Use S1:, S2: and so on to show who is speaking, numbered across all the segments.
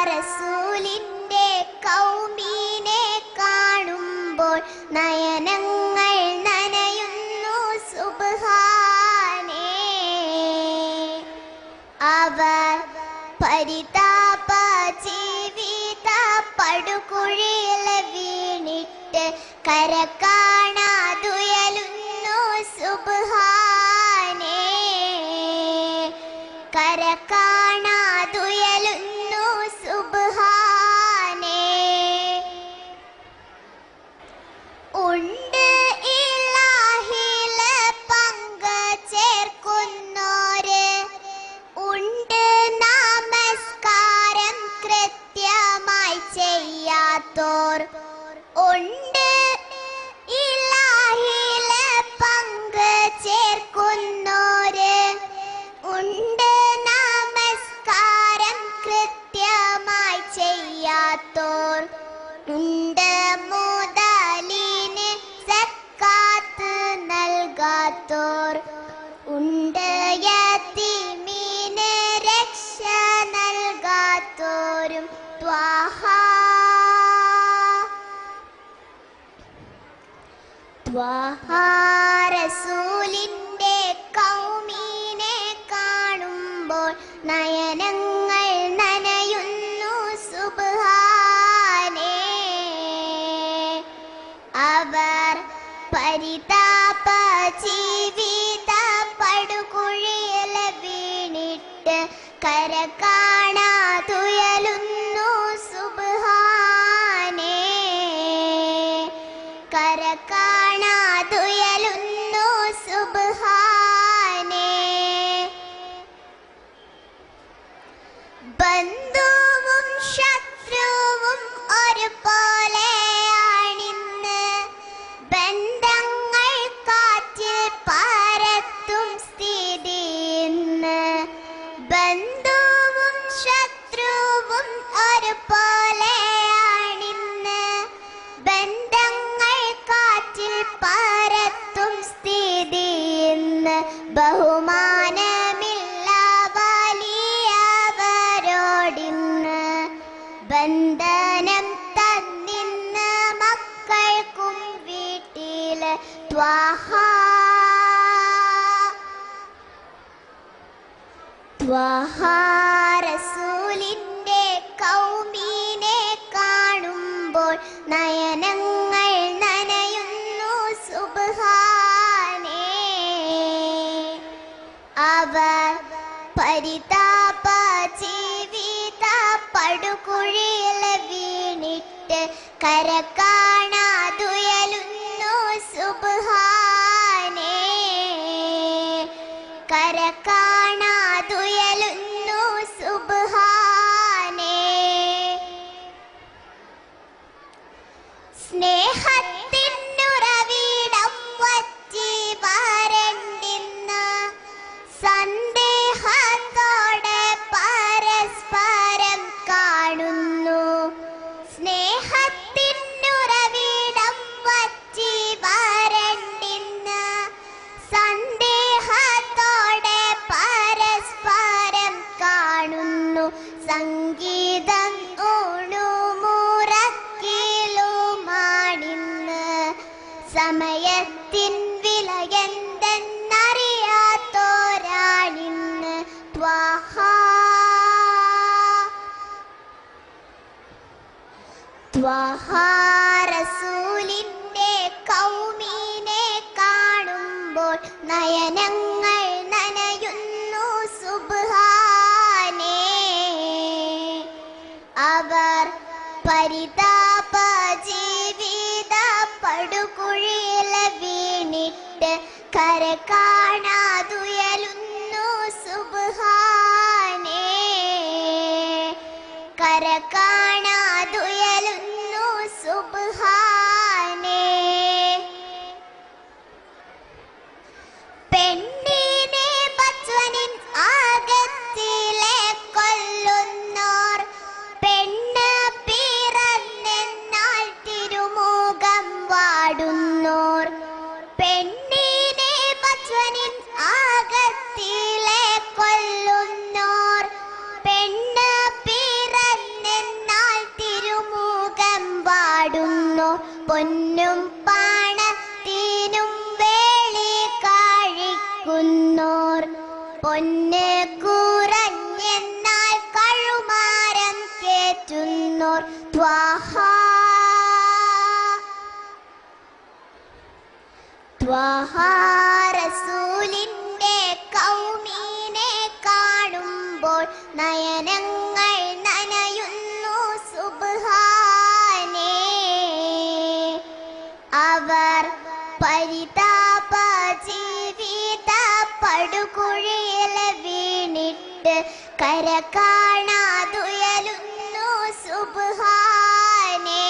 S1: റസൂലിന്റെ കൗമീനെ കാണുമ്പോൾ നയനങ്ങൾ നനയുന്നു സുബ്ഹാനേ. അവർ പരിതാപ ജീവിത പടുകുഴിയിൽ വീണിട്ട് കര കാണാതുയലുന്നു സുബ്ഹാനേ. കര കാണാതുയലുന്നു സുബ്ഹാനേ. ഉണ്ട് ഇലാഹില് പങ്ക് ചേർക്കുന്നോര്, ഉണ്ട് നമസ്കാരം കൃത്യമായി ചെയ്യാത്തോർ, ഉണ്ട് ഇലാഹില് പങ്ക് ചേർക്കുന്നോര്, ഉണ്ട് നമസ്കാരം കൃത്യമായി ചെയ്യാത്തോർ, ഉണ്ട് മുതലിന് സക്കാത്ത് നൽകാത്തോർ, ഉണ്ട് യതീമിന് രക്ഷ നൽകാത്തോരും ത്വാഹ റസൂലിന്റെ കൗമീനെ കാണുമ്പോൾ നയനങ്ങൾ നനയുന്നു സുബ്ഹാനേ. അവർ പരിതാപ ജീവിത പടുകുഴിയിൽ വീണിട്ട് കര കാണാതുയലുന്നു സുബ്ഹാനേ. കര കാണാതുയലുന്നു സുബ്ഹാനേ. ബന്ധുവും ശത്രുവും ഒരുപോലെയാണിന്ന്, ബന്ധങ്ങൾ കാറ്റിൽ പരത്തും സ്ഥിതി ഇന്ന്. ബന്ധുവും ശത്രുവും ഒരുപോലെയാണിന്ന്, ബന്ധങ്ങൾ കാറ്റിൽ പരത്തും സ്ഥിതി ഇന്ന്. ബഹുമാനമില്ല വലിയവരോടിന്ന്, ബന്ധനം തന്നിന്ന് മക്കൾക്കും വീട്ടില് ത്വാഹ റസൂലിന്റെ കൗമീനെ കാണുമ്പോൾ നയനങ്ങൾ നനയുന്നു സുബ്ഹാനേ. അവർ പരിതാപ ജീവിത പടുകുഴിയിൽ വീണിട്ട് കര കാണാതുയലുന്നു സുബ്ഹാനേ. കര കാണാതുയലുന്നു സുബ്ഹാനേ. സ്നേഹത്തിനുറവിടം വറ്റി വരണ്ടിന്ന്, സന്ദേഹത്തോടെ പരസ്പരം കാണുന്നു. സ്നേഹത്തിനുറവിടം വറ്റി വരണ്ടിന്ന്, സന്ദേഹത്തോടെ പരസ്പരം കാണുന്നു. സംഗീതം ഊണുമുറക്കിലുമാണിന്ന്, സമയത്തിൻ വിലയെന്തെന്നറിയാത്തോരാണിന്ന് ത്വാഹ റസൂലിന്റെ കൗമീനെ കാണുമ്പോൾ നയനങ്ങൾ നനയുന്നു സുബ്ഹാനേ. അവർ പരിതാപ ജീവിത പടുകുഴിയിൽ വീണിട്ട് കര കാണാതുയലുന്നു സുബ്ഹാനേ. കര കാണാതുയലുന്നു സുബ്ഹാനേ. പെണ്ണിനെ ബച്വനിൻ ആകത്തിലെ കൊല്ലുന്നോർ, പെണ്ണ് പിറന്നെന്നാൽ തിരുമുഖം വാടുന്നോർ, പെണ്ണിനെ ബച്വനിൻ ആകത്തിലെ കൊല്ലുന്നോർ, പെണ്ണ് പൊന്നും പണത്തിനും വേളി കഴിക്കുന്നോർ പൊന്ന് കുറഞ്ഞെന്നാൽ കഴുമാരം കേറ്റുന്നോർ റസൂലിന്റെ കൗമീനെ കാണുമ്പോൾ നയനങ്ങൾ നനയുന്നു സുബ്ഹാനേ. അവർ പരിതാപ ജീവിത പടുകുഴിയിൽ വീണിട്ട് കര കാണാതുയലുന്നു സുബ്ഹാനേ.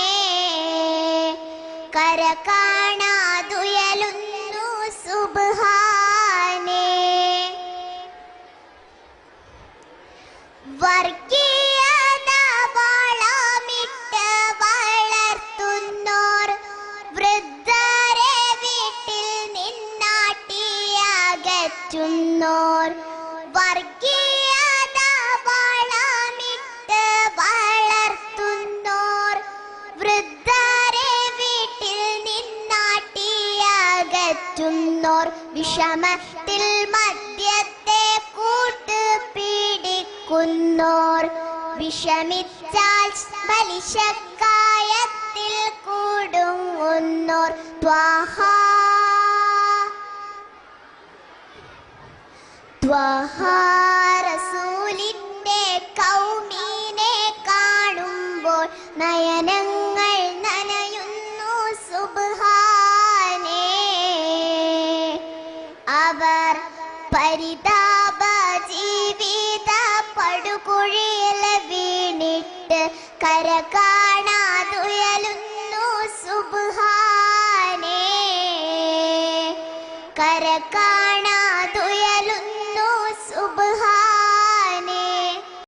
S1: കര കാണാതുയലുന്നു സുബ്ഹാനേ. വർഗീയത വളമിട്ട് വളർത്തുന്നോർ വൃദ്ധരെ വീട്ടിൽ നിന്നാട്ടിയകറ്റുന്നോർ. വർഗീയത വളമിട്ട് വളർത്തുന്നോർ വൃദ്ധരെ വീട്ടിൽ നിന്നാട്ടിയകറ്റുന്നോർ. വിഷമത്തിൽ മദ്യത്തെ കൂട്ടുപിടിക്കുന്നോർ വിഷമിച്ചാൽ ബലിശക്കായത്തിൽ കുടുങ്ങുന്നോർ. റസൂലിന്റെ കൗമീനെ കാണുമ്പോൾ നയനങ്ങൾ നനയുന്നു സുബ്ഹാനേ. അവർ പരിതാപ ജീവിത പടുകുഴിയിൽ വീണിട്ട് കര കാണാതുയലുന്നു സുബ്ഹാനേ. കര കാണാ